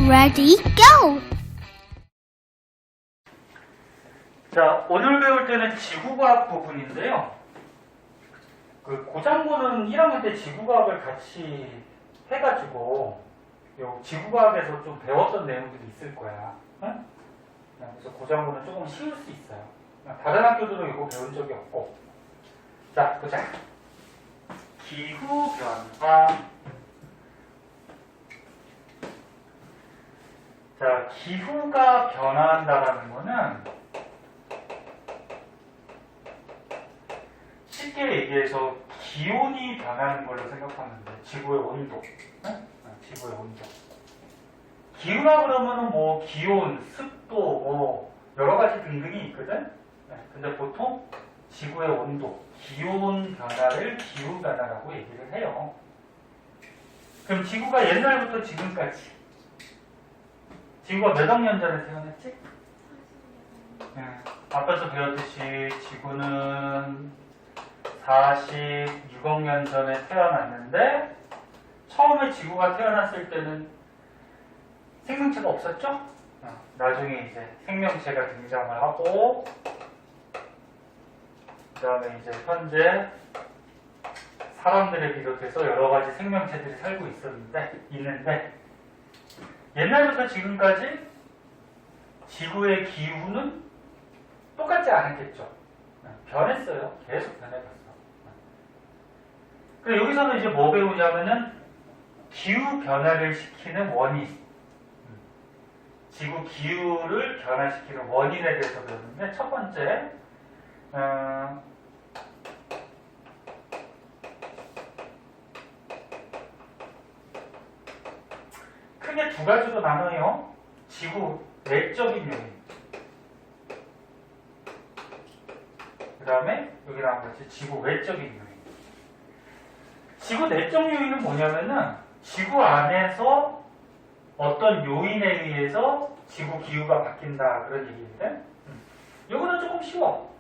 Ready, go! 자, 오늘 배울 때는 지구과학 부분인데요. 그 고장고는 1학년 때 지구과학을 같이 해가지고 요 지구과학에서 좀 배웠던 내용들이 있을 거야. 응? 그래서 고장고는 조금 쉬울 수 있어요. 다른 학교들은 이거 배운 적이 없고. 자, 보자. 기후변화. 자, 기후가 변화한다라는 거는 쉽게 얘기해서 기온이 변하는 걸로 생각하면 돼. 지구의 온도. 네? 지구의 온도. 기후라 그러면은 뭐 기온, 습도, 뭐 여러 가지 등등이 있거든. 네. 근데 보통 지구의 온도, 기온 변화를 기후 변화라고 얘기를 해요. 그럼 지구가 옛날부터 지금까지 지구가 몇 억 년 전에 태어났지? 네. 앞에서 배웠듯이 지구는 46억 년 전에 태어났는데 처음에 지구가 태어났을 때는 생명체가 없었죠? 나중에 이제 생명체가 등장을 하고 그 다음에 이제 현재 사람들을 비롯해서 여러 가지 생명체들이 살고 있는데 옛날부터 지금까지 지구의 기후는 똑같지 않았겠죠. 변했어요. 계속 변해갔어. 그래서 여기서는 이제 뭐 배우냐면은 기후 변화를 시키는 원인, 지구 기후를 변화시키는 원인에 대해서 배우는데 첫 번째, 크게 두 가지로 나눠요. 지구 내적인 요인, 그 다음에 여기 나온 것이 지구 외적인 요인. 지구 내적 요인은 뭐냐면은 지구 안에서 어떤 요인에 의해서 지구 기후가 바뀐다 그런 얘기인데 이거는 조금 쉬워.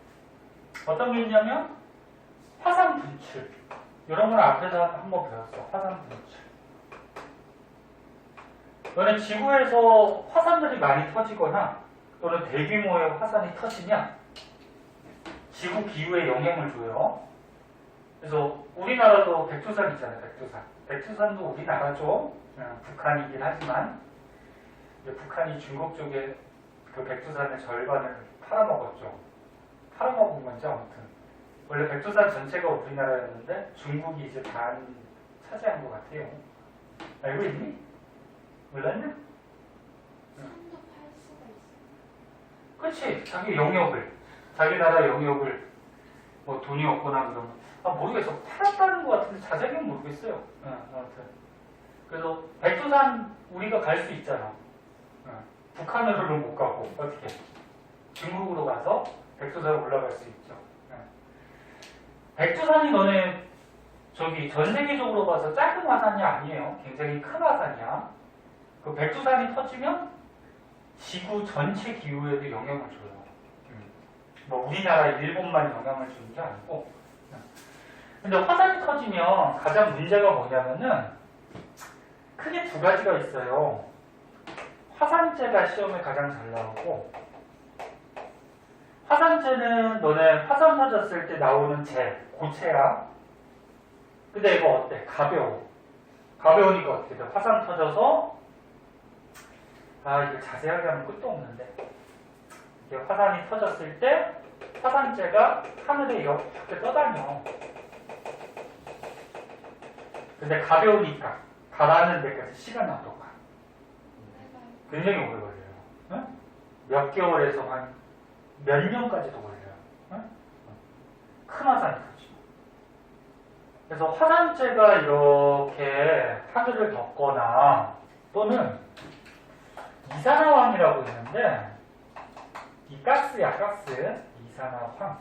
어떤 게 있냐면 화산 분출. 이런 건 앞에서 한번 배웠어. 화산 분출. 너는 지구에서 화산들이 많이 터지거나 또는 대규모의 화산이 터지면 지구 기후에 영향을 줘요. 그래서 우리나라도 백두산 있잖아요. 백두산도 우리나라죠. 북한이긴 하지만 북한이 중국 쪽에 그 백두산의 절반을 팔아먹었죠. 팔아먹은 건지 아무튼 원래 백두산 전체가 우리나라였는데 중국이 이제 반 차지한 것 같아요. 알고 있니? 몰랐냐? 산도 팔 수가 있어. 그렇지. 자기 나라 영역을 뭐 돈이 없거나 그러면 모르겠어. 팔았다는 것 같은데 자세히는 모르겠어요. 아무튼 그래서 백두산 우리가 갈 수 있잖아. 북한으로는 못 가고 어떻게? 중국으로 가서 백두산 올라갈 수 있죠. 백두산이 너네 저기 전 세계적으로 봐서 작은 화산이 아니에요. 굉장히 큰 화산이야. 그 백두산이 터지면 지구 전체 기후에도 영향을 줘요. 뭐 우리나라 일본만 영향을 주는 게 아니고. 근데 화산이 터지면 가장 문제가 뭐냐면은 크게 두 가지가 있어요. 화산재가 시험에 가장 잘 나오고, 화산재는 너네 화산 터졌을 때 나오는 고체야. 근데 이거 어때? 가벼워. 가벼우니까 어떻게 돼? 화산 터져서 이게 자세하게 하면 끝도 없는데 이게 화산이 터졌을 때 화산재가 하늘에 이렇게 떠다녀. 근데 가벼우니까 가라앉는 데까지 시간이 어떨까? 굉장히 오래 걸려요. 응? 몇 개월에서 한 몇 년까지도 걸려요. 응? 큰 화산이 터지고. 그래서 화산재가 이렇게 하늘을 덮거나 또는 이산화황이라고 있는데 이 가스야, 가스. 이산화황.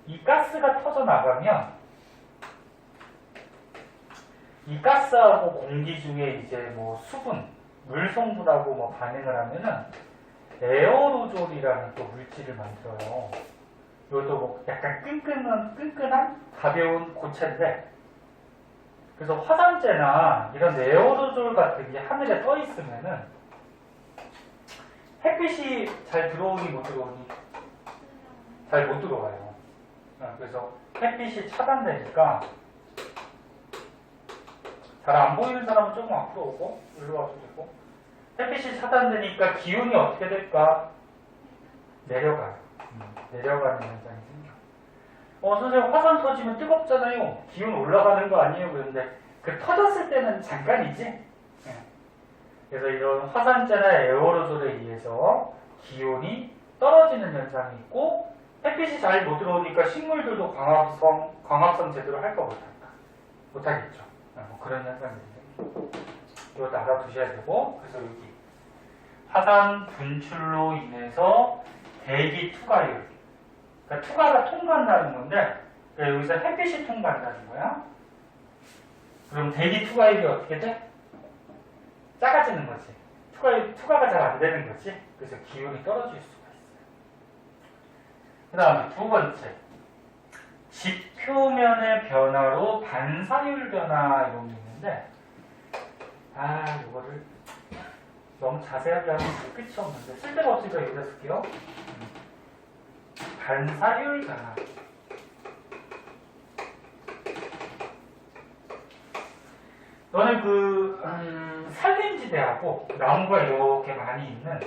이 가스가 터져나가면 이 가스하고 공기 중에 이제 뭐 수분, 물 성분하고 뭐 반응을 하면은 에어로졸이라는 또 물질을 만들어요. 이것도 뭐 약간 끈끈한 가벼운 고체인데 그래서 화산재나 이런 에어로졸 같은 게 하늘에 떠 있으면은 햇빛이 잘 들어오니 못 들어오니 잘 못 들어와요. 그래서 햇빛이 차단되니까 잘 안 보이는 사람은 조금 앞으로 오고 일로 와도 되고 햇빛이 차단되니까 기온이 어떻게 될까? 내려가요. 내려가는 현상이 생겨. 선생님 화산 터지면 뜨겁잖아요. 기온 올라가는 거 아니에요? 그런데 그 터졌을 때는 잠깐이지. 그래서 이런 화산재나 에어로졸에 의해서 기온이 떨어지는 현상이 있고 햇빛이 잘 못 들어오니까 식물들도 광합성 제대로 할까 못하겠죠. 뭐 그런 현상이 생겨요. 이것도 알아두셔야 되고 그래서 여기 화산 분출로 인해서 대기 투과율 그러니까 투과가 통과한다는 건데 그러니까 여기서 햇빛이 통과한다는 거야. 그럼 대기 투과율이 어떻게 돼? 작아지는 거지. 투과가 잘 안 되는 거지. 그래서 기온이 떨어질 수가 있어요. 그 다음에 두 번째 지표면의 변화로 반사율 변화 이런 게 있는데 이거를 너무 자세하게 하면 끝이 없는데 쓸데가 없으니까 여기다 쓸게요. 반사율 변화. 너는 산림지대하고 나무가 이렇게 많이 있는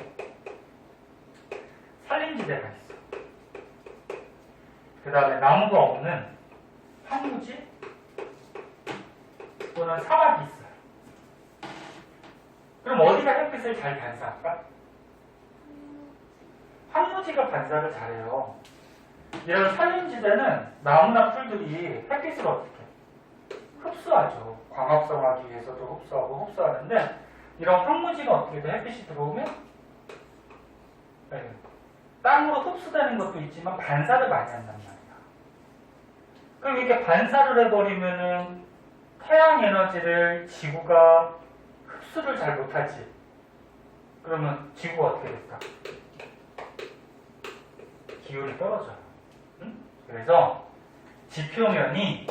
산림지대가 있어. 그 다음에 나무가 없는 황무지 또는 사막이 있어요. 그럼 어디가 햇빛을 잘 반사할까? 황무지가 반사를 잘해요. 이런 산림지대는 나무나 풀들이 햇빛을 어떻게 흡수하죠. 광합성하기 위해서도 흡수하는데 이런 황무지가 어떻게 돼? 햇빛이 들어오면 땅으로 흡수되는 것도 있지만 반사를 많이 한단 말이야. 그럼 이렇게 반사를 해버리면은 태양 에너지를 지구가 흡수를 잘 못하지. 그러면 지구가 어떻게 될까? 기온이 떨어져요. 응? 그래서 지표면이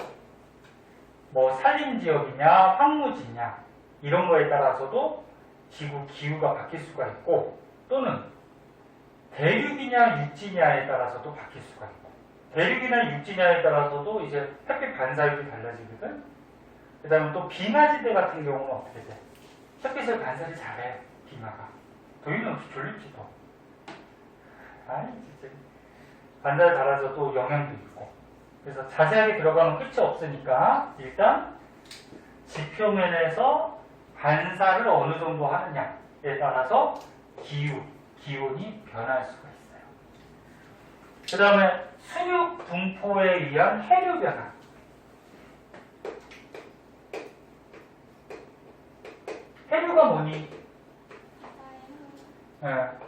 뭐 산림지역이냐 황무지냐 이런 거에 따라서도 지구 기후가 바뀔 수가 있고 또는 대륙이냐 육지냐에 따라서도 바뀔 수가 있고 대륙이나 육지냐에 따라서도 이제 햇빛 반사율이 달라지거든. 그 다음에 또 빙하지대 같은 경우는 어떻게 돼? 햇빛을 반사를 잘해. 빙하가 도윤은 없이 졸립지 또. 진짜 반사를 잘해서 또 영향도 있고. 그래서 자세하게 들어가면 끝이 없으니까 일단 지표면에서 반사를 어느 정도 하느냐에 따라서 기온이 변할 수가 있어요. 그 다음에 수육 분포에 의한 해류 변화. 해류가 뭐니?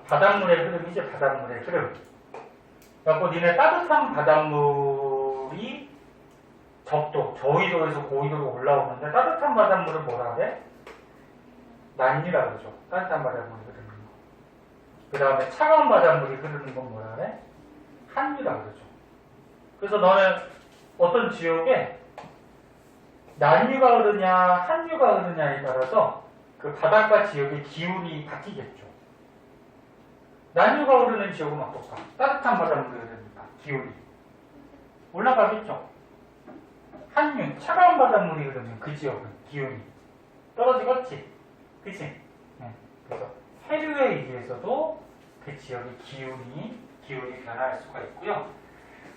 바닷물의 흐름이지. 바닷물의 흐름. 그래서 니네 따뜻한 바닷물이 적도, 저위도에서 고위도로 올라오는데 따뜻한 바닷물은 뭐라 그래? 난유라 그러죠. 따뜻한 바닷물이 흐르는 거. 그 다음에 차가운 바닷물이 흐르는 건 뭐라 그래? 한유라 그러죠. 그래서 너는 어떤 지역에 난유가 흐르냐 한유가 흐르냐에 따라서 그 바닷가 지역의 기온이 바뀌겠죠. 난유가 흐르는 지역은 어떨까? 따뜻한 바닷물이 흐르니까 기온이 올라가겠죠. 한유, 차가운 바닷물이 흐르면 그 지역은 기온이 떨어지겠지. 그치? 그래서 해류에 의해서도 그 지역의 기온이 변할 수가 있고요.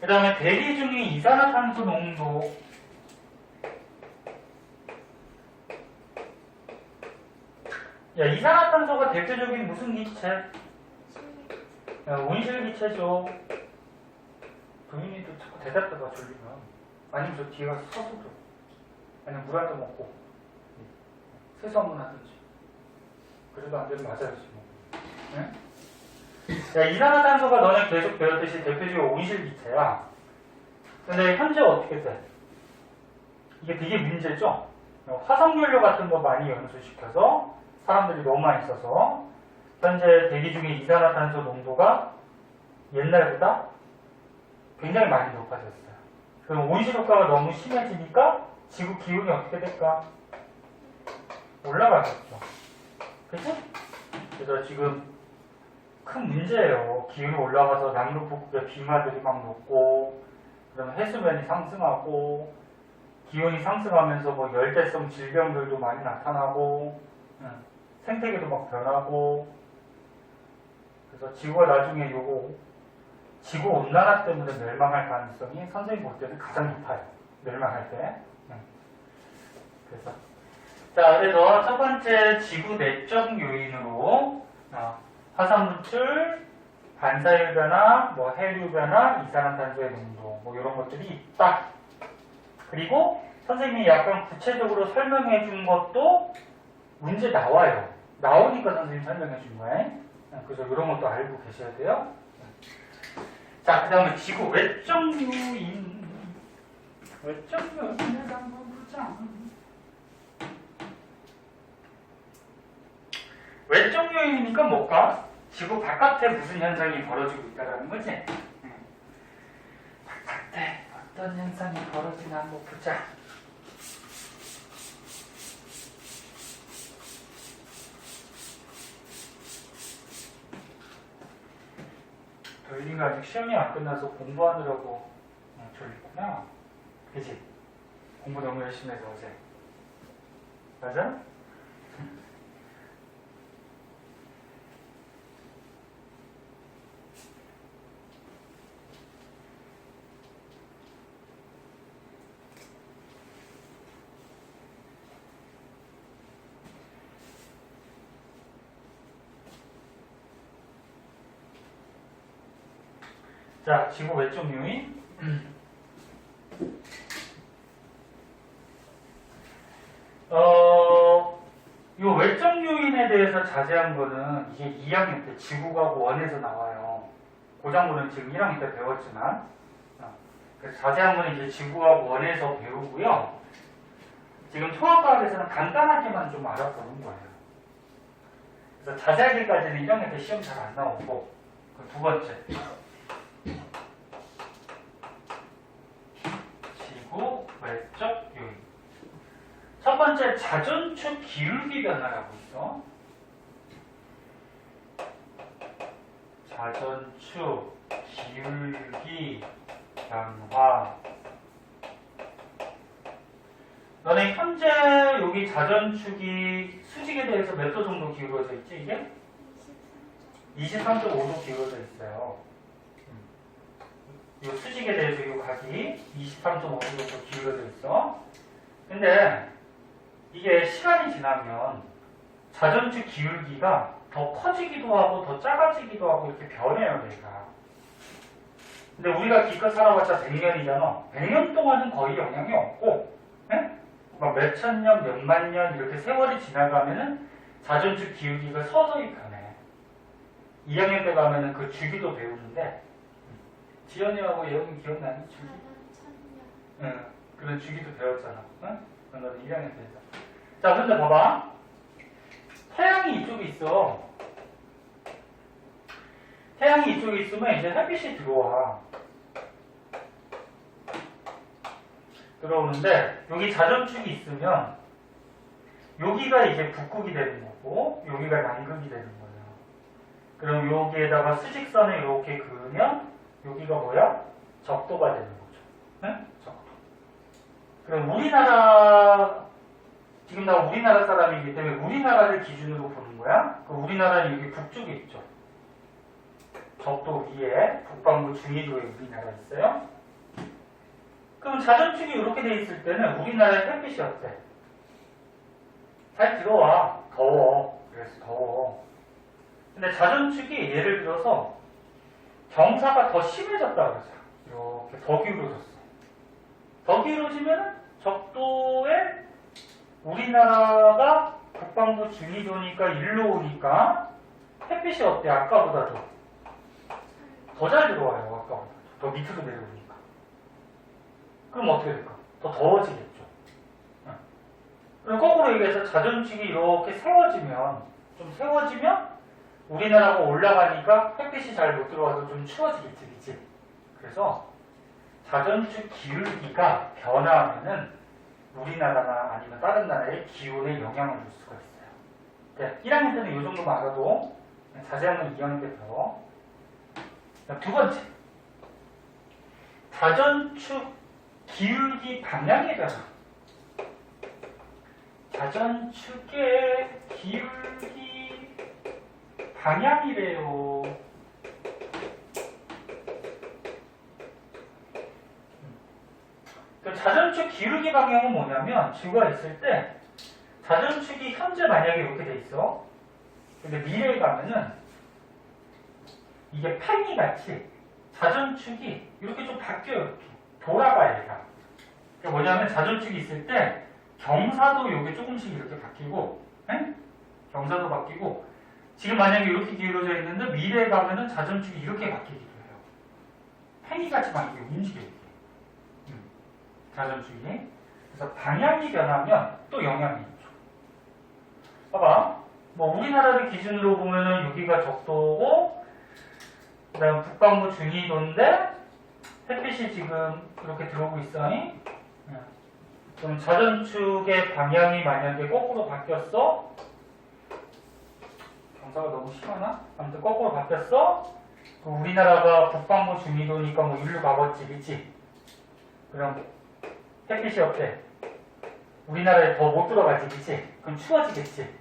그 다음에 대기 중의 이산화탄소 농도. 이산화탄소가 대표적인 무슨 기체? 온실기체죠. 도민이도 자꾸 대답해봐 졸리면. 아니면 저 뒤에 가서 서서 줘. 아니면 물 한 잔 먹고 세수 한 번 하든지. 그래도 안 되면 맞아야지 뭐. 네? 이산화탄소가 너네 계속 배웠듯이 대표적인 온실기체야. 근데 현재 어떻게 돼? 이게 되게 문제죠? 화석연료 같은 거 많이 연소시켜서 사람들이 너무 많이 써서 현재 대기 중에 이산화탄소 농도가 옛날보다 굉장히 많이 높아졌어요. 그럼 온실효과가 너무 심해지니까 지구 기온이 어떻게 될까? 올라가겠죠. 그치? 그래서 지금 큰 문제예요. 기온이 올라가서 남극 북극의 빙하들이 막 녹고, 그다음에 해수면이 상승하고, 기온이 상승하면서 뭐 열대성 질병들도 많이 나타나고, 생태계도 막 변하고, 그래서 지구가 나중에 요거 지구 온난화 때문에 멸망할 가능성이 선생님 볼 때는 가장 높아요. 멸망할 때. 그래서 첫 번째 지구 내적 요인으로 화산 분출, 반사율 변화, 뭐 헬류 변화, 이산화탄소의 농도, 뭐 이런 것들이 있다. 그리고 선생님이 약간 구체적으로 설명해 준 것도 문제 나와요. 나오니까 선생님 설명해 준 거예요. 그래서 이런 것도 알고 계셔야 돼요. 자, 그 다음에 지구 외적 요인. 외적 요인을 한번 보자. 외적 요인이니까 뭘까? 지구 바깥에 무슨 현상이 벌어지고 있다는 거지? 바깥에 어떤 현상이 벌어지나 한번 보자. 돌리가 아직 시험이 안 끝나서 공부하느라고 졸리구나. 그치? 공부 너무 열심히 해서 어제. 맞아? 자, 지구 외적 요인. 요 외적 요인에 대해서 자세한 거는 이게 2학년 때 지구과학 원에서 나와요. 고장부는 지금 1학년 때 배웠지만, 그래서 자세한 거는 이제 지구과학 원에서 배우고요. 지금 통합과학에서는 간단하게만 좀 알아보는 거예요. 그래서 자세하게까지는 1학년 때 시험 잘 안 나오고, 두 번째. 지구 외적 요인. 첫 번째, 자전축 기울기 변화라고 있어. 자전축 기울기 변화. 너네 현재 여기 자전축이 수직에 대해서 몇 도 정도 기울어져 있지, 이게? 23.5도 기울어져 있어요. 이 수직에 대해서 이 각이 23.5도 정도 기울어져 있어. 근데 이게 시간이 지나면 자전축 기울기가 더 커지기도 하고 더 작아지기도 하고 이렇게 변해요, 얘가. 근데 우리가 기껏 살아봤자 100년이잖아. 100년 동안은 거의 영향이 없고, 막 몇천 년, 몇만 년 이렇게 세월이 지나가면은 자전축 기울기가 서서히 변해. 2학년 때 가면은 그 주기도 배우는데, 지연이하고 예영이 기억나니? 주기? 응, 그런 주기도 배웠잖아. 응? 너는 1학년 때에서. 자, 근데 봐봐. 태양이 이쪽에 있어. 태양이 이쪽에 있으면 이제 햇빛이 들어와. 들어오는데, 여기 자전축이 있으면, 여기가 이제 북극이 되는 거고, 여기가 남극이 되는 거예요. 그럼 여기에다가 수직선을 이렇게 그으면, 여기가 뭐야? 적도가 되는 거죠. 네? 적도. 그럼 우리나라, 지금 나 우리나라 사람이기 때문에 우리나라를 기준으로 보는 거야. 그럼 우리나라는 여기 북쪽에 있죠. 적도 위에 북반구 중위도에 우리나라 있어요. 그럼 자전축이 이렇게 돼 있을 때는 우리나라의 햇빛이 어때? 잘 들어와. 더워. 그래서 더워. 근데 자전축이 예를 들어서 경사가 더 심해졌다 그러자. 이렇게 더 기울어졌어. 더 기울어지면 적도에 우리나라가 북반구 중위도니까 일로 오니까 햇빛이 어때? 아까보다도 더 잘 들어와요. 아까보다. 더 밑으로 내려오니까. 그럼 어떻게 될까? 더 더워지겠죠. 그럼 거꾸로 얘기해서 자전축이 이렇게 세워지면 우리나라가 올라가니까 햇빛이 잘 못 들어와서 좀 추워지겠지, 그치? 그래서 자전축 기울기가 변화하면은 우리나라나 아니면 다른 나라의 기온에 영향을 줄 수가 있어요. 네, 1학년 때는 이 정도만 알아도 자세한 건 2학년 때 배워. 두 번째, 자전축 기울기 방향의 변화. 자전축의 기울기 방향이래요. 자전축 기울기 방향은 뭐냐면 지구가 있을 때 자전축이 현재 만약에 이렇게 돼 있어. 근데 미래에 가면은 이게 팽이 같이 자전축이 이렇게 좀 바뀌어요. 이렇게 돌아가 얘가. 그러니까 뭐냐면 자전축이 있을 때 경사도 이게 조금씩 이렇게 바뀌고, 에? 경사도 바뀌고. 지금 만약에 이렇게 기울어져 있는데 미래에 가면은 자전축이 이렇게 바뀌기도 해요. 팽이 같이 막 이렇게 움직여요. 자전축이. 그래서 방향이 변하면 또 영향이 있죠. 봐봐. 뭐 우리나라를 기준으로 보면은 여기가 적도고, 그 다음 북반구 중위도인데 햇빛이 지금 이렇게 들어오고 있어. 그럼 자전축의 방향이 만약에 거꾸로 바뀌었어? 경사가 너무 심하나? 아무튼 거꾸로 바뀌었어? 그럼 우리나라가 북반구 중위도니까 뭐 일로 가겠지, 그치? 그럼 햇빛이 어때? 우리나라에 더 못 들어가지, 그치? 그럼 추워지겠지?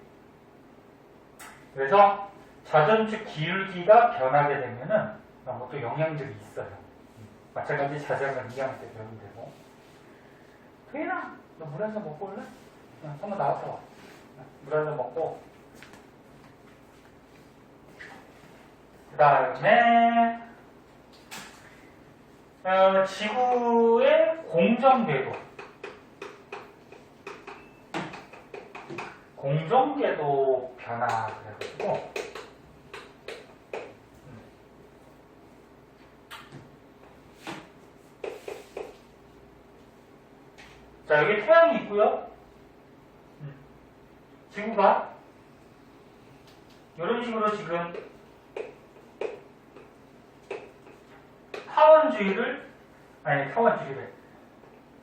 그래서 자전축 기울기가 변하게 되면은 또 영향들이 있어요. 마찬가지 자세한 건 2학년 때 배우면 되고. 도인아, 너 물 한 잔 먹고 올래? 한번 나와서 와. 물 한 잔 먹고. 그 다음에 지구의 공전궤도. 공전궤도 변화 그래가지고 자, 여기 태양이 있고요. 지구가 이런 식으로 지금 타원주의를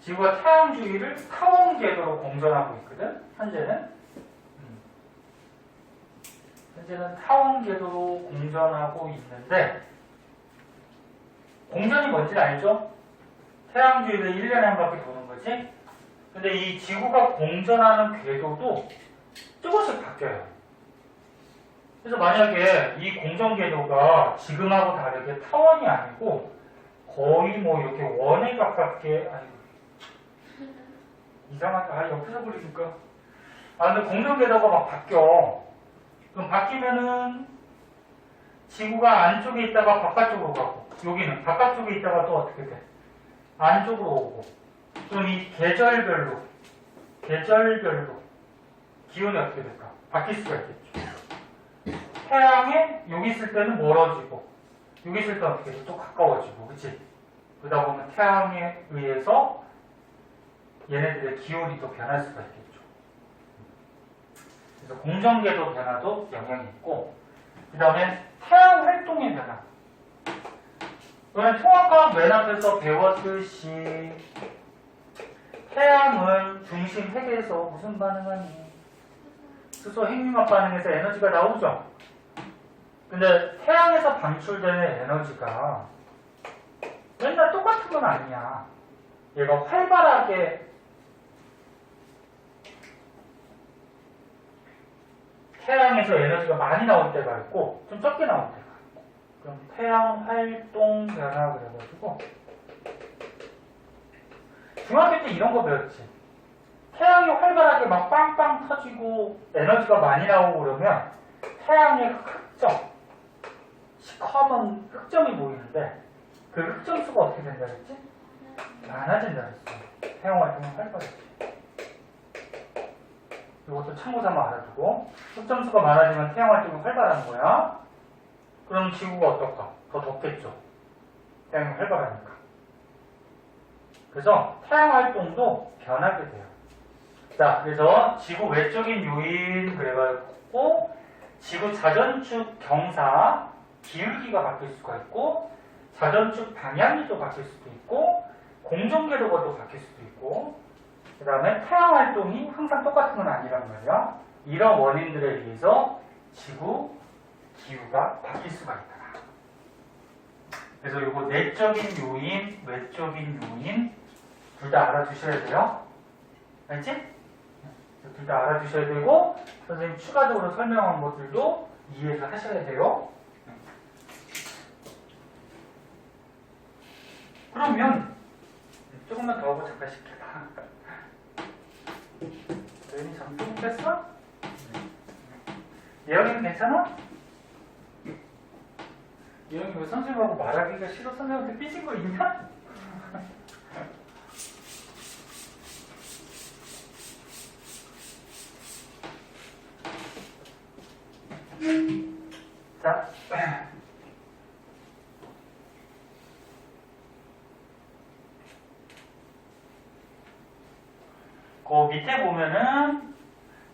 지구가 태양주위를 타원궤도로 공전하고 있거든. 현재는 타원궤도로 공전하고 있는데, 공전이 뭔지 알죠? 태양주위를 1년에 한 바퀴 도는 거지. 근데 이 지구가 공전하는 궤도도 조금씩 바뀌어요. 그래서 만약에 이 공전 궤도가 지금하고 다르게 타원이 아니고 거의 뭐 이렇게 원에 가깝게, 이상하다. 옆에서 그리니까. 근데 공전 궤도가 막 바뀌어. 그럼 바뀌면은 지구가 안쪽에 있다가 바깥쪽으로 가고, 여기는 바깥쪽에 있다가 또 어떻게 돼? 안쪽으로 오고. 그럼 이 계절별로 기온이 어떻게 될까? 바뀔 수가 있겠죠. 태양에 여기 있을 때는 멀어지고, 여기 있을 때는 어떻게 돼? 또 가까워지고, 그치? 그러다 보면 태양에 의해서 얘네들의 기온이 또 변할 수가 있겠죠. 그래서 공전궤도 변화도 영향이 있고, 그 다음에 태양 활동의 변화. 이거는 통합과학 맨 앞에서 배웠듯이 태양은 중심 핵에서 무슨 반응하니? 수소 핵융합 반응에서 에너지가 나오죠. 근데 태양에서 방출되는 에너지가 맨날 똑같은 건 아니야. 얘가 활발하게 태양에서 에너지가 많이 나올 때가 있고 좀 적게 나올 때가 있고. 그럼 태양 활동 변화 그래가지고 중학교 때 이런 거 배웠지. 태양이 활발하게 막 빵빵 터지고 에너지가 많이 나오고 그러면 태양의 흑점, 시커먼 흑점이 보이는데 그 흑점 수가 어떻게 된다 그랬지? 많아진다 그랬어. 태양 활동이 활발해지. 이것도 참고삼아 알아두고, 흑점 수가 많아지면 태양 활동이 활발한 거야. 그럼 지구가 어떨까? 더 덥겠죠. 태양이 활발하니까. 그래서 태양 활동도 변하게 돼요. 자, 그래서 지구 외적인 요인 그래가지고 지구 자전축 경사 기울기가 바뀔 수가 있고, 자전축 방향이 또 바뀔 수도 있고, 공전궤도가 또 바뀔 수도 있고, 그 다음에 태양 활동이 항상 똑같은 건 아니란 말이야. 이런 원인들에 의해서 지구 기후가 바뀔 수가 있다. 그래서 이거 내적인 요인, 외적인 요인 둘 다 알아두셔야 돼요. 알지? 둘 다 알아두셔야 되고 선생님 추가적으로 설명한 것들도 이해를 하셔야 돼요. 그러면 조금만 더 하고 잠깐 시켜봐. 너희는 잠깐 뺐어? 예영이는 괜찮아? 예영이 왜 선생님하고 말하기가 싫어? 선생님한테 삐진 거 있나? 자, 그 밑에 보면은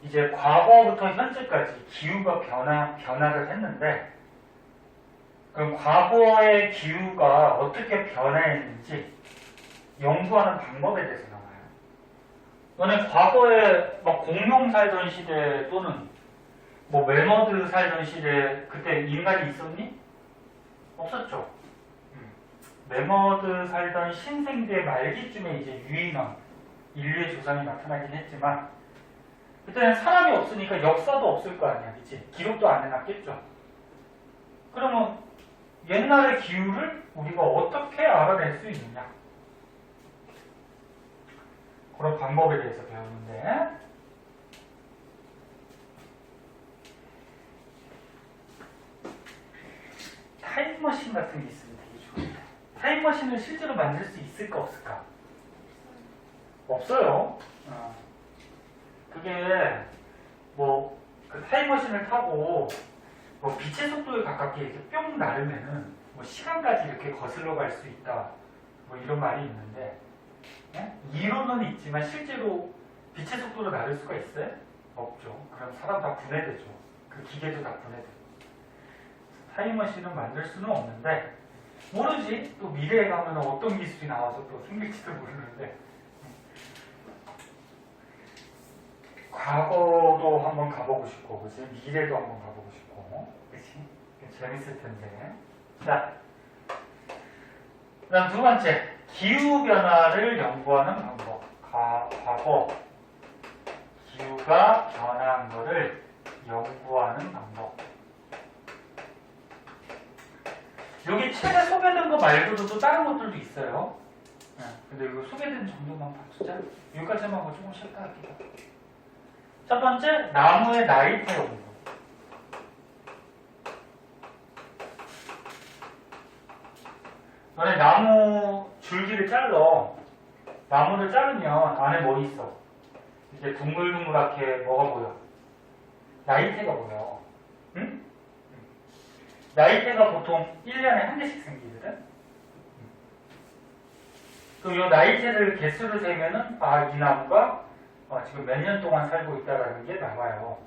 이제 과거부터 현재까지 기후가 변화를 했는데 그럼 과거의 기후가 어떻게 변화했는지 연구하는 방법에 대해서 나와요. 너네 과거에 막 공룡 살던 시대 또는 뭐 매머드 살던 시대 그때 인간이 있었니? 없었죠. 매머드 살던 신생대 말기쯤에 이제 유인원 인류의 조상이 나타나긴 했지만 그때는 사람이 없으니까 역사도 없을 거 아니야, 그치? 기록도 안 해놨겠죠. 그러면 옛날의 기후를 우리가 어떻게 알아낼 수 있느냐? 그런 방법에 대해서 배우는데 타임머신 같은 게 있으면 되게 좋은데 타임머신을 실제로 만들 수 있을까 없을까? 없어요. 그게 뭐 그 타임머신을 타고 뭐 빛의 속도에 가깝게 이렇게 뿅 나르면은 뭐 시간까지 이렇게 거슬러 갈 수 있다. 뭐 이런 말이 있는데 이론은 있지만 실제로 빛의 속도로 나를 수가 있어요? 없죠. 그럼 사람 다 분해되죠. 그 기계도 다 분해되죠. 타임머신을 만들 수는 없는데 모르지. 또 미래에 가면 어떤 기술이 나와서 또 생길지도 모르는데 과거도 한번 가보고 싶고, 그치? 미래도 한번 가보고 싶고, 그치? 재밌을 텐데. 자, 그 다음 두 번째, 기후변화를 연구하는 방법. 과거, 기후가 변화한 것을 연구하는 방법. 여기 책에 소개된 거 말고도 또 다른 것들도 있어요. 근데 이거 소개된 정도만 봐주자. 여기까지만 하고 조금 쉴까 할게요. 첫 번째, 나무의 나이테 온도. 너네 나무 줄기를 잘라. 나무를 자르면 안에 뭐 있어? 이제 둥글둥글하게 뭐가 보여? 나이테가 보여. 응? 나이테가 보통 1년에 한 개씩 생기거든? 그럼 이 나이테를 개수를 세면은, 아, 이 나무가 지금 몇 년 동안 살고 있다라는 게 나와요.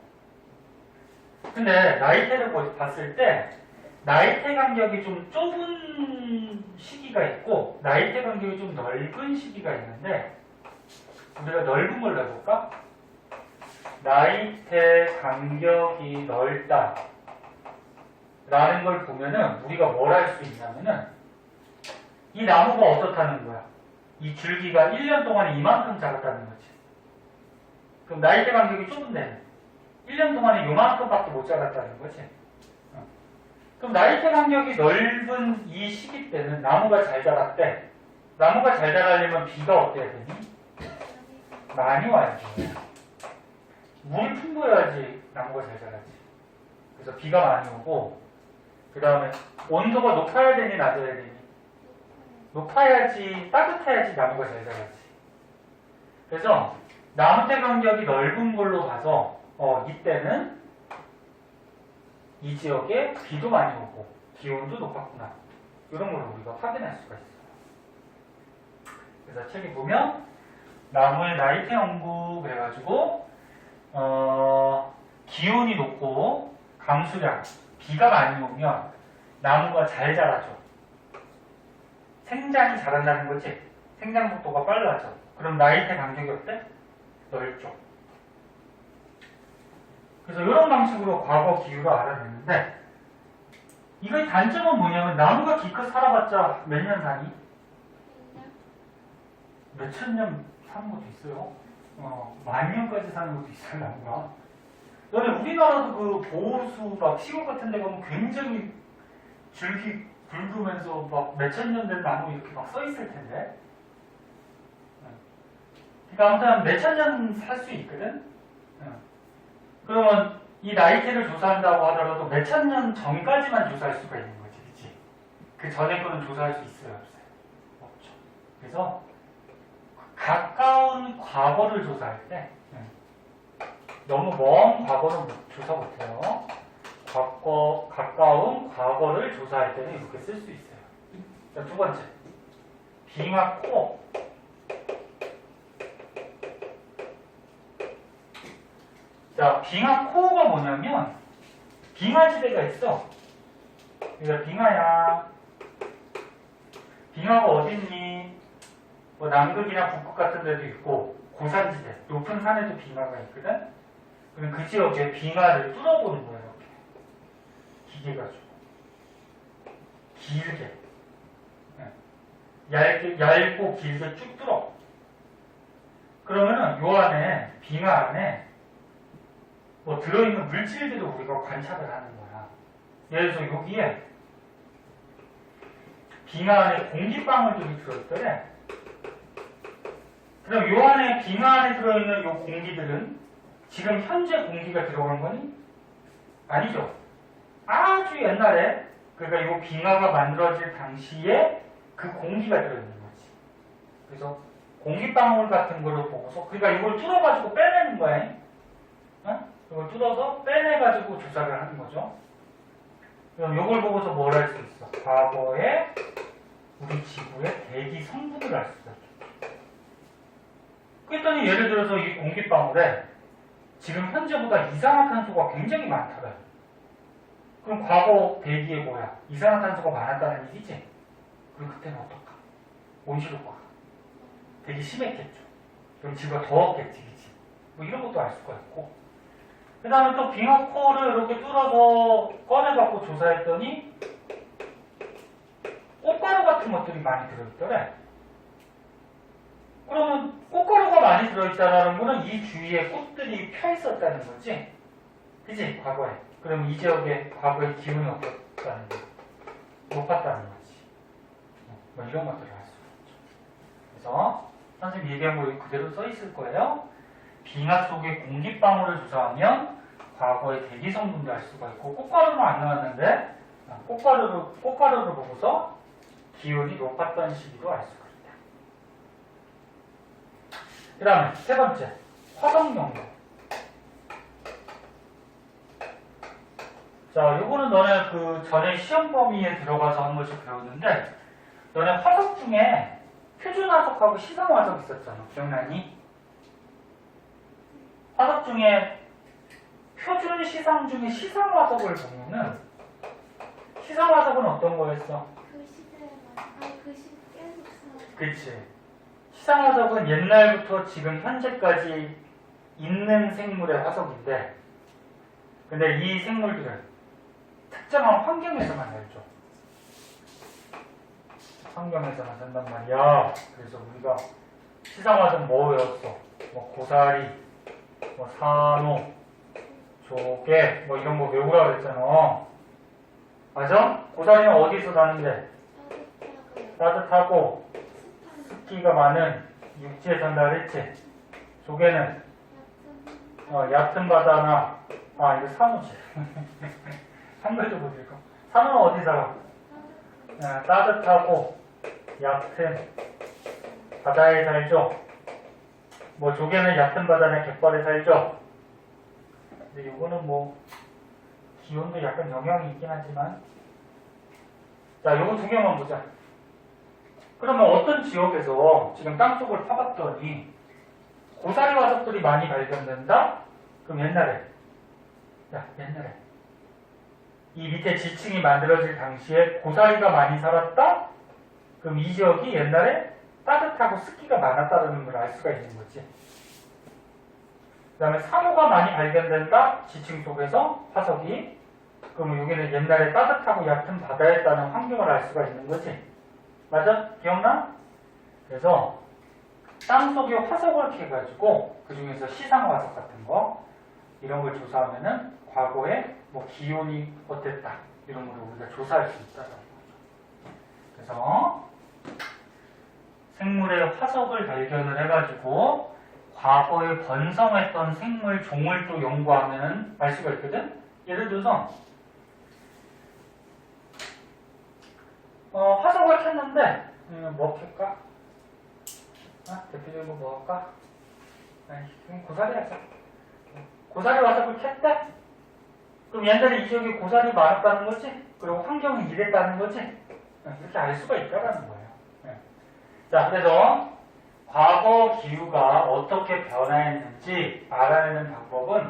근데 나이테를 봤을 때 나이테 간격이 좀 좁은 시기가 있고 나이테 간격이 좀 넓은 시기가 있는데 우리가 넓은 걸로 해볼까? 나이테 간격이 넓다 라는 걸 보면은 우리가 뭘 할 수 있냐면은 이 나무가 어떻다는 거야? 이 줄기가 1년 동안에 이만큼 자랐다는 거지. 그럼 나이테 간격이 좁은데 1년 동안에 요만큼밖에 못 자랐다는 거지. 그럼 나이테 간격이 넓은 이 시기 때는 나무가 잘 자랐대. 나무가 잘 자라려면 비가 어때야 되니? 많이 와야지. 물이 풍부해야지 나무가 잘 자라지. 그래서 비가 많이 오고 그 다음에 온도가 높아야 되니 낮아야 되니? 높아야지, 따뜻해야지 나무가 잘 자라지. 그래서 나무테 간격이 넓은 걸로 봐서 이때는 이 지역에 비도 많이 오고 기온도 높았구나. 이런 걸 우리가 확인할 수가 있어요. 그래서 책에 보면 나무의 나이테 연구 그래가지고 기온이 높고 강수량, 비가 많이 오면 나무가 잘 자라죠. 생장이 자란다는 거지. 생장 속도가 빨라져. 그럼 나이테 간격이 어때? 넓죠. 그래서 이런 방식으로 과거 기후를 알아내는데 이거의 단점은 뭐냐면 나무가 기껏 살아봤자 몇 년 사니? 몇천 년 사는 것도 있어요. 만 년까지 사는 것도 있어요, 나무가. 너네 우리나라도 그 보호수 막 시골 같은 데 가면 굉장히 줄기 굵으면서 막 몇천 년 된 나무 이렇게 막 써 있을 텐데. 그러니까 아무튼 몇천 년 살 수 있거든. 그러면 이 나이테를 조사한다고 하더라도 몇천 년 전까지만 조사할 수가 있는 거지, 그치? 그 전에 거는 조사할 수 있어요, 없어요? 없죠. 그래서 가까운 과거를 조사할 때 너무 먼 과거는 조사 못해요. 가까운 과거를 조사할 때는 이렇게 쓸 수 있어요. 자, 두 번째, 빙하 코어. 자, 빙하 코어가 뭐냐면 빙하지대가 있어. 그러니까 빙하야. 빙하가 어딨니? 뭐 남극이나 북극 같은 데도 있고 고산지대, 높은 산에도 빙하가 있거든. 그럼 그 지역에 빙하를 뚫어보는 거예요. 이렇게. 기계 가지고 길게, 얇고 길게 쭉 뚫어. 그러면은 요 안에 빙하 안에 뭐 들어있는 물질들을 우리가 관찰을 하는 거야. 예를 들어서 여기에 빙하 안에 공기방울들이 들어있더래. 그럼 요 안에 빙하 안에 들어있는 요 공기들은 지금 현재 공기가 들어간 거니? 아니죠. 아주 옛날에, 그러니까 요 빙하가 만들어질 당시에 그 공기가 들어있는 거지. 그래서 공기방울 같은 거를 보고서, 그러니까 이걸 뚫어가지고 빼내는 거야. 이걸 뚫어서 빼내가지고 조사를 하는 거죠. 그럼 이걸 보고서 뭘 할 수 있어? 과거에 우리 지구의 대기 성분을 알 수가 있겠죠. 그랬더니 예를 들어서 이 공기방울에 지금 현재보다 이산화탄소가 굉장히 많다고요. 그럼 과거 대기에 뭐야? 이산화탄소가 많았다는 얘기지? 그럼 그때는 어떨까? 온실효과가 되게 심했겠죠. 그럼 지구가 더웠겠지, 그치? 뭐 이런 것도 알 수가 있고. 그 다음에 또 빙하 코어를 이렇게 뚫어서 꺼내갖고 조사했더니 꽃가루 같은 것들이 많이 들어있더래. 그러면 꽃가루가 많이 들어있다는 거는 이 주위에 꽃들이 펴 있었다는 거지. 그치? 과거에. 그럼 이 지역의 과거의 기온이 어떻다는 거지? 높았다는 거지. 뭐 이런 것들을 알 수가 있죠. 그래서 선생님 얘기한 거 그대로 써 있을 거예요. 빙하 속의 공기방울을 조사하면 과거의 대기 성분도 알 수가 있고, 꽃가루는 안 나왔는데 꽃가루를 보고서 기온이 높았던 시기도 알 수가 있다. 그 다음에 세 번째, 화석 연구. 자, 요거는 너네 그 전에 시험 범위에 들어가서 한 번씩 배웠는데, 너네 화석 중에 표준 화석하고 시성 화석 있었잖아. 기억나니? 화석 중에 표준 시상 중에 시상 화석을 보면은 시상 화석은 어떤 거였어? 그 시대에만, 그 시대에서 그치. 시상 화석은 옛날부터 지금 현재까지 있는 생물의 화석인데, 근데 이 생물들은 특정한 환경에서만 살죠. 환경에서만 산단 말이야. 그래서 우리가 시상 화석 뭐 외웠어? 뭐 고사리, 뭐 산호, 조개, 뭐 이런 거 외우라 그랬잖아. 맞아? 고사리는 어디서 사는데? 따뜻하고 습기가 많은 육지에 산다 그랬지? 조개는 얕은 바다나, 이거 산호지. 한글도 못 읽어. 산호는 어디 살아? 따뜻하고 얕은 바다에 살죠. 뭐 조개는 얕은 바다나 갯벌에 살죠. 근데 요거는 뭐 기온도 약간 영향이 있긴 하지만, 자, 요거 두 개만 보자. 그러면 어떤 지역에서 지금 땅속을 파봤더니 고사리 화석들이 많이 발견된다? 그럼 옛날에 이 밑에 지층이 만들어질 당시에 고사리가 많이 살았다? 그럼 이 지역이 옛날에 따뜻하고 습기가 많았다는 걸 알 수가 있는 거지. 그 다음에 산호가 많이 발견된다. 지층 속에서 화석이. 그러면 여기는 옛날에 따뜻하고 얕은 바다였다는 환경을 알 수가 있는 거지. 맞아? 기억나? 그래서 땅속에 화석을 캐가지고 그 중에서 시상화석 같은 거 이런 걸 조사하면은 과거에 뭐 기온이 어땠다 이런 걸 우리가 조사할 수 있다는 거죠. 그래서 생물의 화석을 발견을 해가지고 과거에 번성했던 생물 종을 또 연구하면 알 수가 있거든. 예를 들어서 화석을 캤는데 뭐 캘까? 대표적으로 뭐 할까? 그럼 고사리 하자. 고사리 화석을 캤대? 그럼 옛날에 이 지역에 고사리 많았다는 거지? 그리고 환경이 이랬다는 거지? 이렇게 알 수가 있다는 거예요. 자, 그래서 과거 기후가 어떻게 변화했는지 알아내는 방법은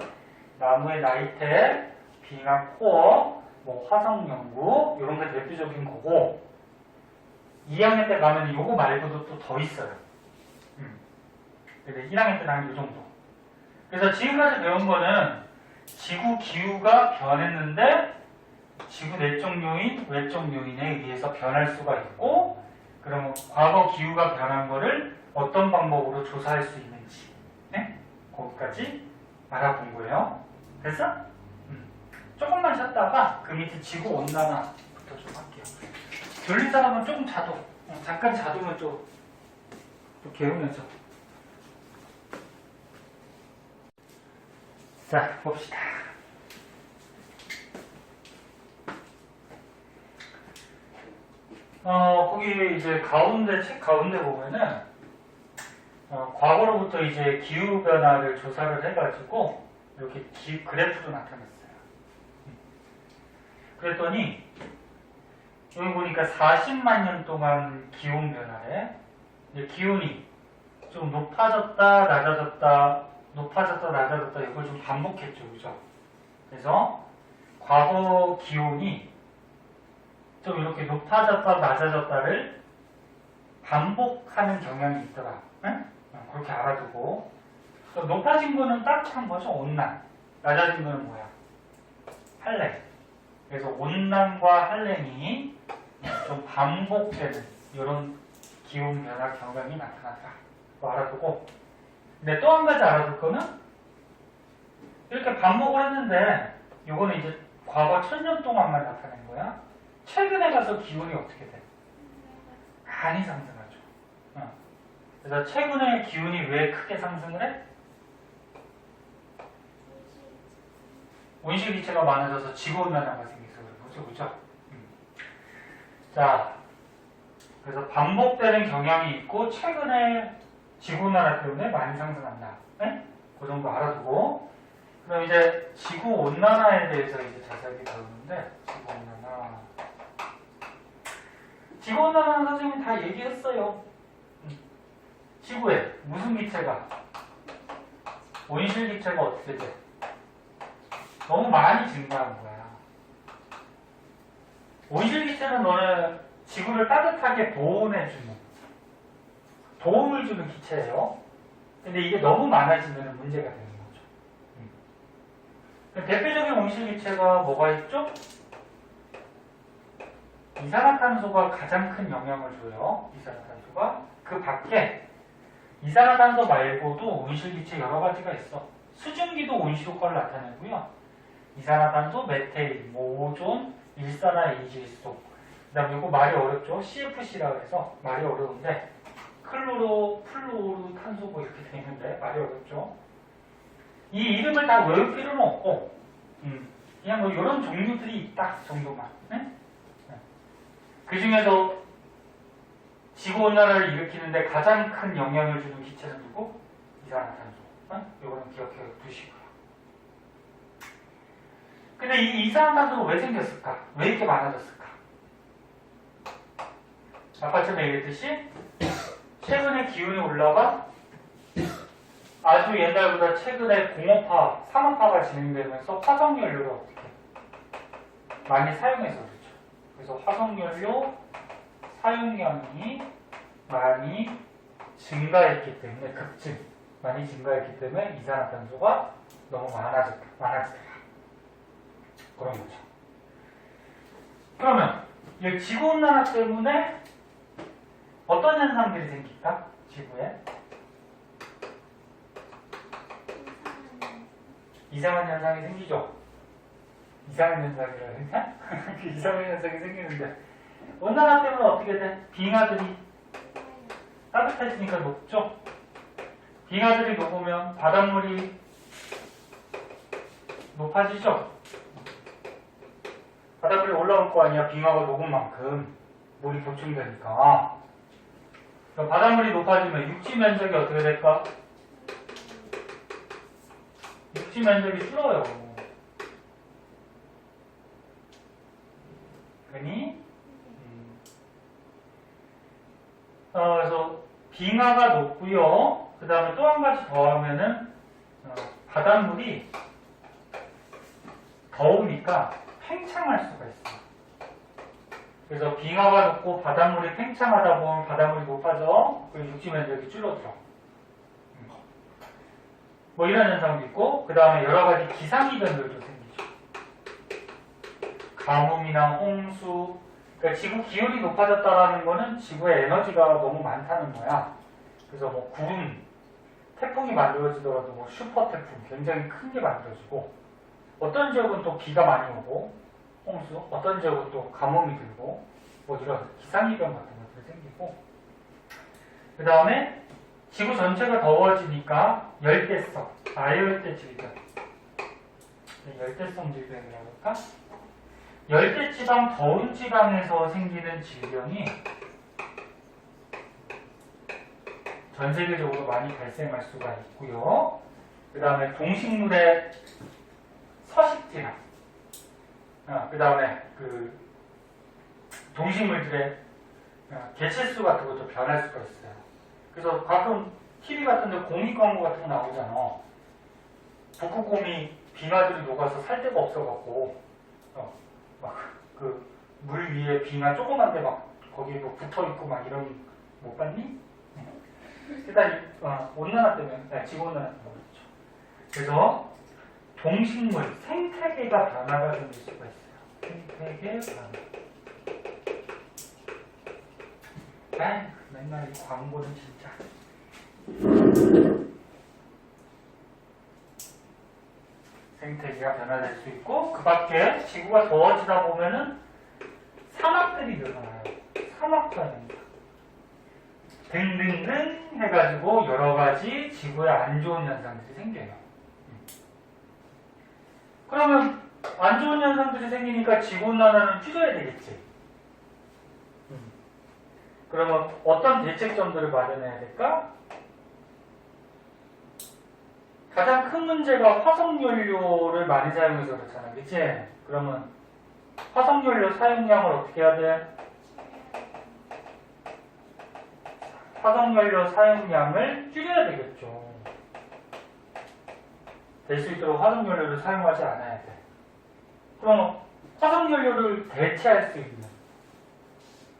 나무의 나이테, 빙하 코어, 뭐 화석 연구 이런 게 대표적인 거고 2학년 때 가면 요거 말고도 또 더 있어요. 그래서 1학년 때는 한 요 정도. 그래서 지금까지 배운 거는 지구 기후가 변했는데 지구 내적 요인, 외적 요인에 의해서 변할 수가 있고 그러면 과거 기후가 변한 거를 어떤 방법으로 조사할 수 있는지 네? 거기까지 알아본 거예요. 됐어? 조금만 찾다가 그 밑에 지구 온난화부터 좀 할게요. 졸린 사람은 조금 자도 잠깐 자두면 좀 개운해져. 자, 봅시다. 거기 이제 가운데, 책 가운데 보면은, 과거로부터 이제 기후변화를 조사를 해가지고, 이렇게 그래프로 나타냈어요. 그랬더니, 여기 보니까 40만 년 동안 기온변화에, 이제 기온이 좀 높아졌다, 낮아졌다, 높아졌다, 낮아졌다, 이걸 좀 반복했죠. 그죠? 그래서, 과거 기온이 좀 이렇게 높아졌다 낮아졌다를 반복하는 경향이 있더라. 응? 그렇게 알아두고 높아진 거는 따뜻한 거죠. 온난. 낮아진 거는 뭐야? 한랭. 그래서 온난과 한랭이 좀 반복되는 이런 기온 변화 경향이 나타났다. 그거 알아두고 근데 또 한 가지 알아둘 거는 이렇게 반복을 했는데 이거는 이제 과거 1000년 동안만 나타낸 거야. 최근에 가서 기온이 어떻게 돼? 많이 상승하죠. 그래서 최근에 기온이 왜 크게 상승을 해? 온실기체가 많아져서 지구온난화가 생겨서 그런 거죠. 그죠? 자, 그래서 반복되는 경향이 있고 최근에 지구온난화 때문에 많이 상승한다. 네? 그 정도 알아두고 그럼 이제 지구온난화에 대해서 이제 자세하게 배우는데 지구온난화 지구온난화는 선생님이 다 얘기했어요. 지구에 무슨 기체가? 온실기체가 어떻게 돼? 너무 많이 증가한 거야. 온실기체는 너는 지구를 따뜻하게 보온해주는, 도움을 주는 기체예요. 근데 이게 너무 많아지면 문제가 되는 거죠. 대표적인 온실기체가 뭐가 있죠? 이산화탄소가 가장 큰 영향을 줘요. 이산화탄소가. 그 밖에 이산화탄소 말고도 온실기체 여러 가지가 있어. 수증기도 온실효과를 나타내고요. 이산화탄소, 메테인, 뭐 오존, 일산화이질소. 그 다음에 이거 말이 어렵죠. CFC라고 해서 말이 어려운데 클로로, 플루오르, 탄소 뭐 이렇게 돼 있는데 말이 어렵죠. 이 이름을 다 외울 필요는 없고 그냥 뭐 이런 종류들이 있다 정도만. 네? 그 중에서 지구온난화를 일으키는데 가장 큰 영향을 주는 기체는 누구? 이산화탄소. 이거는 기억해 두시고요. 근데 이 이산화탄소가 왜 생겼을까? 왜 이렇게 많아졌을까? 아까 전에 얘기했듯이 최근에 기온이 올라가 아주 옛날보다 최근에 공업화, 산업화가 진행되면서 화석연료를 어떻게 많이 사용해서 그렇죠. 그래서 화석연료 사용량이 많이 증가했기 때문에 많이 증가했기 때문에 이산화탄소가 너무 많아지더라. 그런 거죠. 그러면 이 지구온난화 때문에 어떤 현상들이 생길까? 지구에 이상한 현상이 생기죠. 이상한 현상이라고 했냐? 이상한 현상이 생기는데 온난화 때문에 어떻게 돼? 빙하들이 따뜻해지니까 녹죠. 빙하들이 녹으면 바닷물이 높아지죠. 바닷물이 올라올 거 아니야. 빙하가 녹은 만큼 물이 보충되니까. 그럼 바닷물이 높아지면 육지 면적이 어떻게 될까? 육지 면적이 줄어요. 그러니 그래서 빙하가 높고요. 그 다음에 또 한 가지 더 하면은 바닷물이 더우니까 팽창할 수가 있어요. 그래서 빙하가 높고 바닷물이 팽창하다 보면 바닷물이 높아져. 그리고 육지 면적이 줄어들어. 뭐 이런 현상도 있고, 그 다음에 여러 가지 기상이변들도 생기죠. 가뭄이나 홍수. 그러니까 지구 기온이 높아졌다라는 거는 지구에 에너지가 너무 많다는 거야. 그래서 뭐 구름, 태풍이 만들어지더라도 뭐 슈퍼 태풍, 굉장히 큰 게 만들어지고, 어떤 지역은 또 비가 많이 오고, 홍수, 어떤 지역은 또 가뭄이 들고, 뭐 이런 기상이변 같은 것들이 생기고, 그 다음에 지구 전체가 더워지니까 열대성, 아열대 질병, 열대성 질병이라고 할까? 열대지방, 더운 지방에서 생기는 질병이 전 세계적으로 많이 발생할 수가 있고요. 그 다음에 동식물의 서식질환, 그 다음에 그 동식물들의 개체수 같은 것도 변할 수가 있어요. 그래서 가끔 TV 같은 데 곰이 광고 같은 거 나오잖아. 북극곰이 빙하들이 녹아서 살 데가 없어갖고 막 그 물 위에 빙하 조그만데 막 거기에 뭐 붙어있고 막 이런 못 봤니? 일단 온난화 때문에 지구 온난화 때문에 그렇죠. 그래서 동식물 생태계가 변화가 생길 수가 있어요. 생태계 변화. 맨날 이 광고는 진짜. 생태계가 변화될 수 있고, 그 밖에 지구가 더워지다 보면은 사막들이 늘어나요. 사막 변화입니다. 등등등 해가지고 여러 가지 지구에 안 좋은 현상들이 생겨요. 그러면 안 좋은 현상들이 생기니까 지구온난화는 줄여야 되겠지. 그러면 어떤 대책점들을 마련해야 될까? 가장 큰 문제가 화석연료를 많이 사용해서 그렇잖아. 그치? 그러면 화석연료 사용량을 어떻게 해야 돼? 화석연료 사용량을 줄여야 되겠죠. 될 수 있도록 화석연료를 사용하지 않아야 돼. 그럼 화석연료를 대체할 수 있는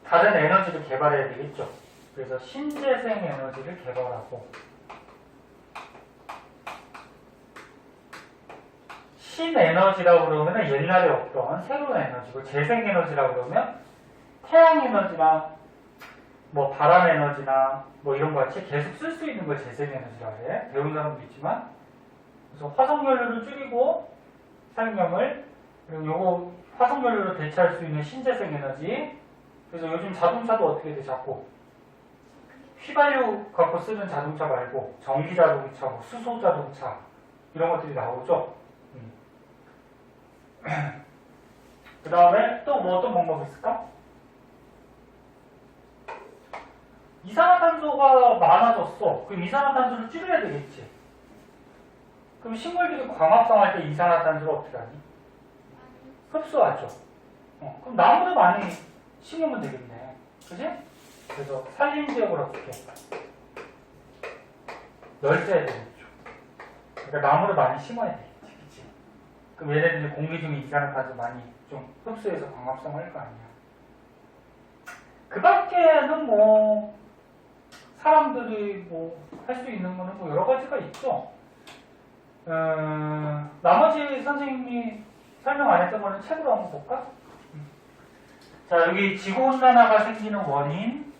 다른 에너지를 개발해야 되겠죠. 그래서 신재생 에너지를 개발하고, 신에너지라고 그러면 옛날에 없던 새로운 에너지고, 재생에너지라고 그러면 태양에너지나 뭐 바람에너지나 뭐 이런 거 같이 계속 쓸 수 있는 걸 재생에너지라고 해. 배운 사람도 있지만. 그래서 화석연료를 줄이고 사용량을, 그리고 요거 화석연료를 대체할 수 있는 신재생에너지. 그래서 요즘 자동차도 어떻게 돼? 자꾸 휘발유 갖고 쓰는 자동차 말고 전기자동차, 뭐 수소자동차 이런 것들이 나오죠. 그 다음에 또 뭐 어떤 방법이 있을까? 이산화탄소가 많아졌어. 그럼 이산화탄소를 줄여야 되겠지. 그럼 식물들이 광합성할 때 이산화탄소를 어떻게 하니? 흡수하죠. 그럼 나무를 많이 심으면 되겠네. 그지? 그래서 산림지역을 어떻게 넓혀야 되겠죠. 그러니까 나무를 많이 심어야 되겠지. 그치? 그럼 얘네들이 공기 중에 이산화탄소 많이 좀 흡수해서 광합성을 할 거 아니야. 그 밖에는 뭐 사람들이 뭐 할 수 있는 거는 뭐 여러 가지가 있죠. 나머지 선생님이 설명 안 했던 거는 책으로 한번 볼까? 자, 여기 지구온난화가 생기는 원인.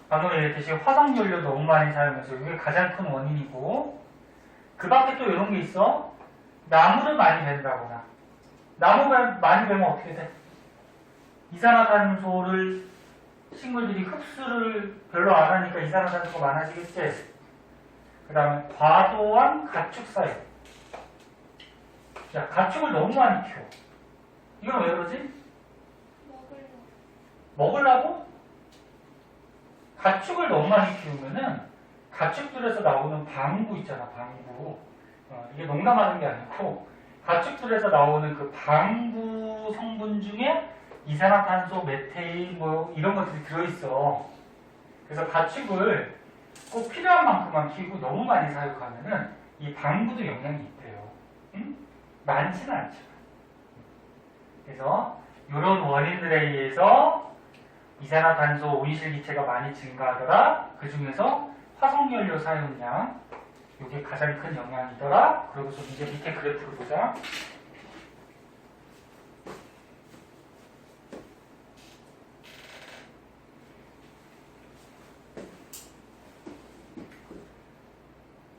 방금 얘기했듯이 화석연료 너무 많이 사용해서 이게 가장 큰 원인이고, 그 밖에 또 이런 게 있어. 나무를 많이 벤다거나. 나무를 많이 베면 어떻게 돼? 이산화탄소를 식물들이 흡수를 별로 안 하니까 이산화탄소가 많아지겠지. 그 다음에 과도한 가축 사육. 야, 가축을 너무 많이 키워. 이건 왜 그러지? 먹으려고? 가축을 너무 많이 키우면은 가축들에서 나오는 방부 있잖아, 방부. 이게 농담하는 게 아니고 가축들에서 나오는 그 방부 성분 중에 이산화탄소, 메테인 뭐 이런 것들이 들어있어. 그래서 가축을 꼭 필요한 만큼만 키우고 너무 많이 사육하면은 이 방부도 영향이 있대요. 응? 많지는 않지만. 그래서 이런 원인들에 의해서 이산화탄소, 온실기체가 많이 증가하더라. 그 중에서 화석연료 사용량, 이게 가장 큰 영향이더라. 그러고서 이제 밑에 그래프를 보자.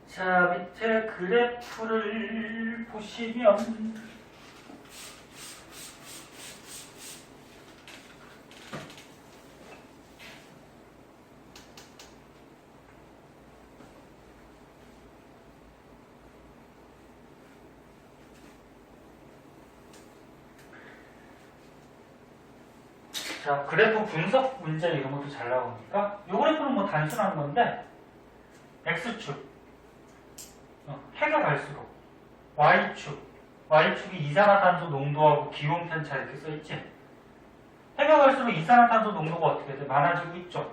자, 밑에 그래프를 보시면 자, 그래프 분석 문제 이런 것도 잘 나오니까 이 그래프는 뭐 단순한 건데 X축 해가 갈수록 Y축이 이산화탄소 농도하고 기온 편차 이렇게 써있지. 해가 갈수록 이산화탄소 농도가 어떻게 돼? 많아지고 있죠.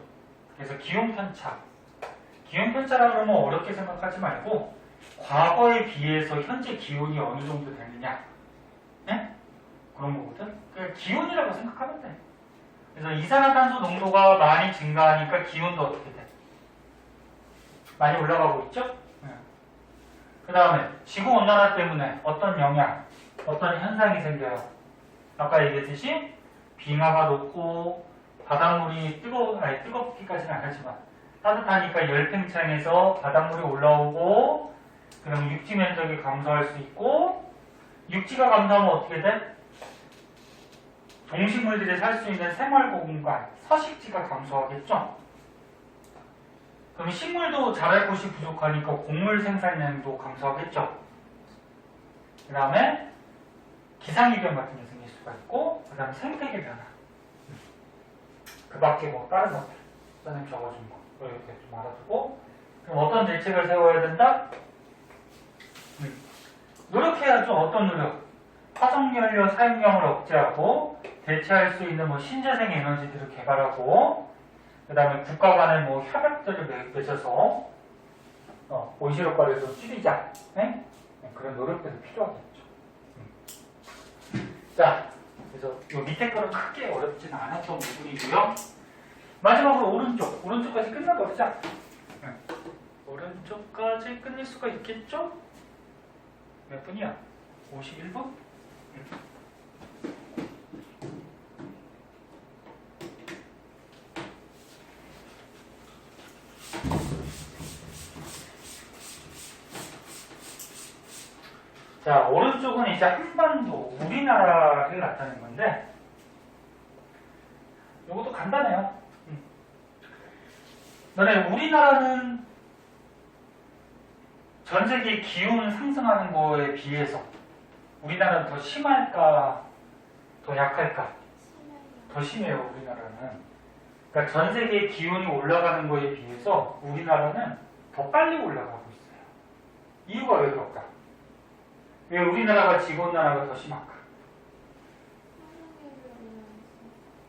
그래서 기온 편차라 그러면 어렵게 생각하지 말고 과거에 비해서 현재 기온이 어느 정도 되느냐, 네? 그런 거거든. 그러니까 기온이라고 생각하면 돼. 그래서 이산화탄소 농도가 많이 증가하니까 기온도 어떻게 돼? 많이 올라가고 있죠? 그 다음에 지구온난화 때문에 어떤 영향, 어떤 현상이 생겨요. 아까 얘기했듯이 빙하가 녹고 바닷물이 뜨겁기까지는 안 하지만 따뜻하니까 열팽창에서 바닷물이 올라오고 그럼 육지 면적이 감소할 수 있고 육지가 감소하면 어떻게 돼? 동식물들이 살 수 있는 생활 공간, 서식지가 감소하겠죠? 그럼 식물도 자랄 곳이 부족하니까 곡물 생산량도 감소하겠죠? 그 다음에 기상이변 같은 게 생길 수가 있고, 그 다음에 생태계 변화. 그 밖에 뭐 다른 것들, 선생님 적어준 거, 이렇게 좀 알아두고, 그럼 어떤 대책을 세워야 된다? 노력해야죠. 어떤 노력? 화석연료 사용량을 억제하고, 대체할 수 있는 뭐 신재생 에너지들을 개발하고, 그 다음에 국가 간의 뭐 협약들을 맺어서 온실효과를 좀 줄이자. 네? 그런 노력들이 필요하겠죠. 자, 그래서 요 밑에 거는 크게 어렵지는 않았던 부분이고요. 마지막으로 오른쪽까지 끝나버리자. 오른쪽까지 끝낼 수가 있겠죠? 몇 분이야? 51분? 자, 오른쪽은 이제 한반도, 우리나라를 나타낸 건데, 이것도 간단해요. 너네 우리나라는 전 세계 기온 상승하는 거에 비해서 우리나라는 더 심할까, 더 약할까? 더 심해요, 우리나라는. 그러니까 전 세계 기온이 올라가는 거에 비해서 우리나라는 더 빨리 올라가고 있어요. 이유가 왜 그럴까? 왜 우리나라가 지구온난화가 더 심할까?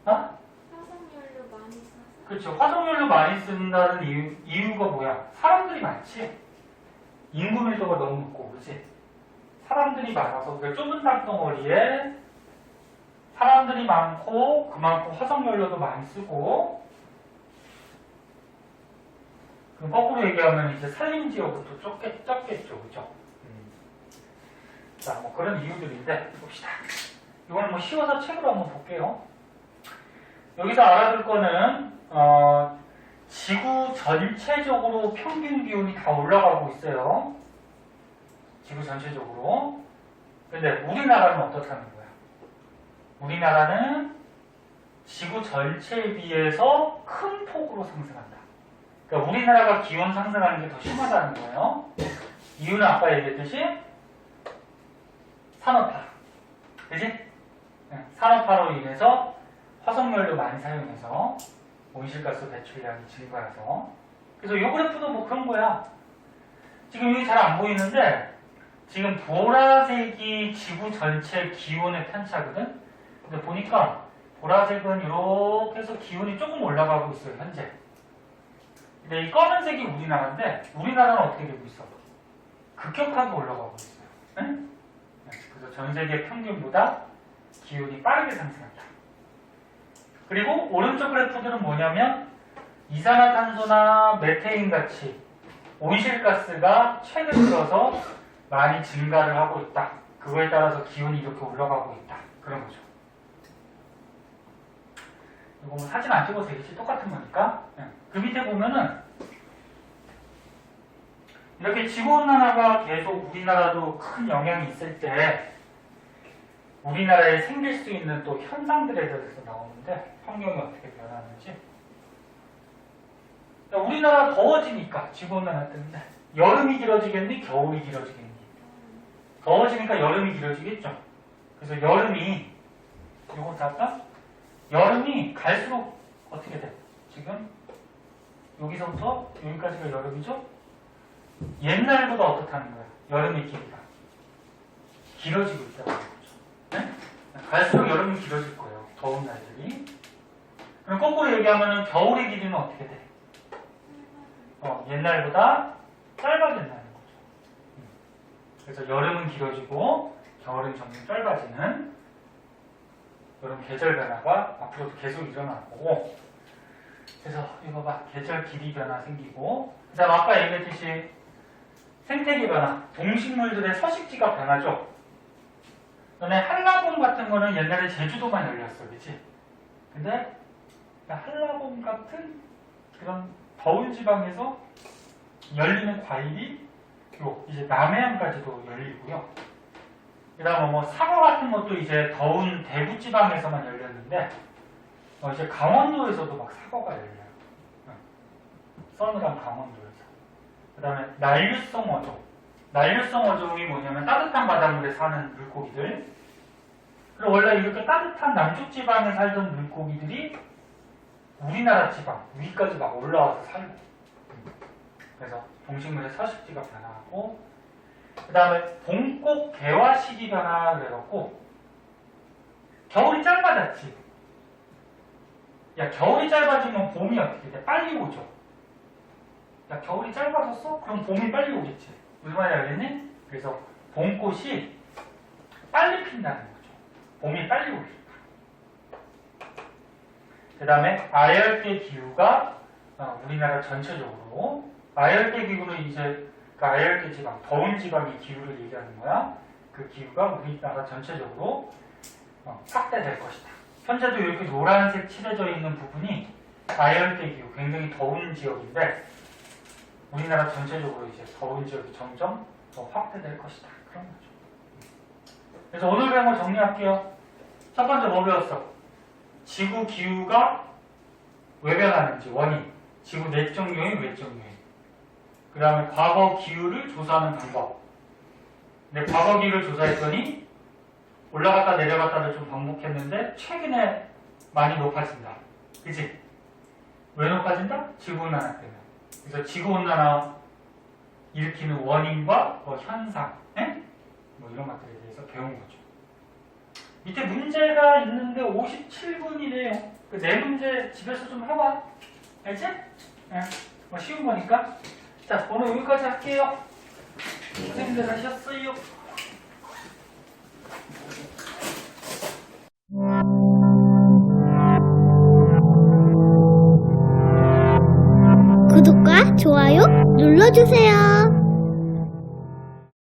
화석연료 많이 써서. 그렇죠. 화석연료 많이 쓴다는 이유가 뭐야? 사람들이 많지. 인구 밀도가 너무 높고, 그렇지? 사람들이 많아서 그 좁은 땅덩어리에 사람들이 많고 그만큼 화석연료도 많이 쓰고 그럼 거꾸로 얘기하면 이제 산림지역은 또 적겠죠. 그죠? 자, 뭐 그런 이유들인데 봅시다. 이거는 뭐 쉬워서 책으로 한번 볼게요. 여기서 알아둘 거는 지구 전체적으로 평균 기온이 다 올라가고 있어요. 지구 전체적으로. 근데 우리나라는 어떻다는 거야? 우리나라는 지구 전체에 비해서 큰 폭으로 상승한다. 그러니까 우리나라가 기온 상승하는 게 더 심하다는 거예요. 이유는 아까 얘기했듯이 산업화. 그지? 산업화로 인해서 화석연료 많이 사용해서 온실가스 배출량이 증가해서. 그래서 이 그래프도 뭐 그런 거야. 지금 여기 잘 안 보이는데 지금 보라색이 지구 전체 기온의 편차거든. 근데 보니까 보라색은 이렇게 해서 기온이 조금 올라가고 있어요, 현재. 근데 이 검은색이 우리나라인데 우리나라는 어떻게 되고 있어? 급격하게 올라가고 있어요. 응? 그래서 전 세계 평균보다 기온이 빠르게 상승한다. 그리고 오른쪽 그래프들은 뭐냐면 이산화탄소나 메테인 같이 온실가스가 최근 들어서 많이 증가를 하고 있다. 그거에 따라서 기온이 이렇게 올라가고 있다. 그런 거죠. 이거 뭐 사진 안 찍어도 되겠지? 똑같은 거니까. 그 밑에 보면은 이렇게 지구온난화가 계속 우리나라도 큰 영향이 있을 때 우리나라에 생길 수 있는 또 현상들에 대해서 나오는데 환경이 어떻게 변하는지. 우리나라 더워지니까 지구온난화 때문에 여름이 길어지겠니? 겨울이 길어지겠니? 더워지니까 여름이 길어지겠죠. 그래서 여름이 이거 할까? 여름이 갈수록 어떻게 돼? 지금 여기서부터 여기까지가 여름이죠? 옛날보다 어떻다는 거야? 여름의 길이가 길어지고 있다는 거죠. 네? 갈수록 여름이 길어질 거예요. 더운 날들이. 그럼 거꾸로 얘기하면 겨울의 길이는 어떻게 돼? 옛날보다 짧아진다는 거죠. 그래서 여름은 길어지고 겨울은 점점 짧아지는 이런 계절 변화가 앞으로도 계속 일어날 거고. 그래서 이거 봐, 계절 길이 변화 생기고, 그다음 아까 얘기했듯이 생태계 변화, 동식물들의 서식지가 변하죠. 전에 한라봉 같은 거는 옛날에 제주도만 열렸어, 그치? 근데 한라봉 같은 그런 더운 지방에서 열리는 과일이 이제 남해안까지도 열리고요. 그 다음에 뭐 사과 같은 것도 이제 더운 대구 지방에서만 열렸는데 이제 강원도에서도 막 사과가 열려요. 서늘한 강원도에서. 그 다음에 난류성 어종. 난류성 어종이 뭐냐면 따뜻한 바닷물에 사는 물고기들. 그리고 원래 이렇게 따뜻한 남쪽 지방에 살던 물고기들이 우리나라 지방 위까지 막 올라와서 살고. 그래서 동식물의 서식지가 변화하고, 그 다음에 봄꽃 개화 시기 변화 그래갖고 겨울이 짧아졌지. 야, 겨울이 짧아지면 봄이 어떻게 돼? 빨리 오죠. 야, 겨울이 짧아졌어? 그럼 봄이 빨리 오겠지. 무슨 말인지 알겠니? 그래서 봄꽃이 빨리 핀다는 거죠. 봄이 빨리 오니까. 그 다음에 아열대 기후가 우리나라 전체적으로, 아열대 기후는 이제 그 아열대 지방, 더운 지방의 기후를 얘기하는 거야. 그 기후가 우리나라 전체적으로 확대될 것이다. 현재도 이렇게 노란색 칠해져 있는 부분이 아열대 기후, 굉장히 더운 지역인데 우리나라 전체적으로 이제 더운 지역이 점점 더 확대될 것이다. 그런 거죠. 그래서 오늘 배운 거 정리할게요. 첫 번째 뭐 배웠어? 지구 기후가 왜 변하는지 원인, 지구 내적 요인, 외적 요인. 그 다음에 과거 기후를 조사하는 방법. 근데 과거 기후를 조사했더니 올라갔다 내려갔다를 좀 반복했는데 최근에 많이 높아진다. 그치? 왜 높아진다? 지구온난화 때문에. 그래서 지구온난화 일으키는 원인과 현상, 뭐 이런 것들에 대해서 배운 거죠. 밑에 문제가 있는데 57분이래요. 그 네 문제 집에서 좀 해봐. 알지? 뭐 쉬운 거니까. 자, 오늘 여기까지 할게요. 고생들 하셨어요. 구독과 좋아요 눌러주세요.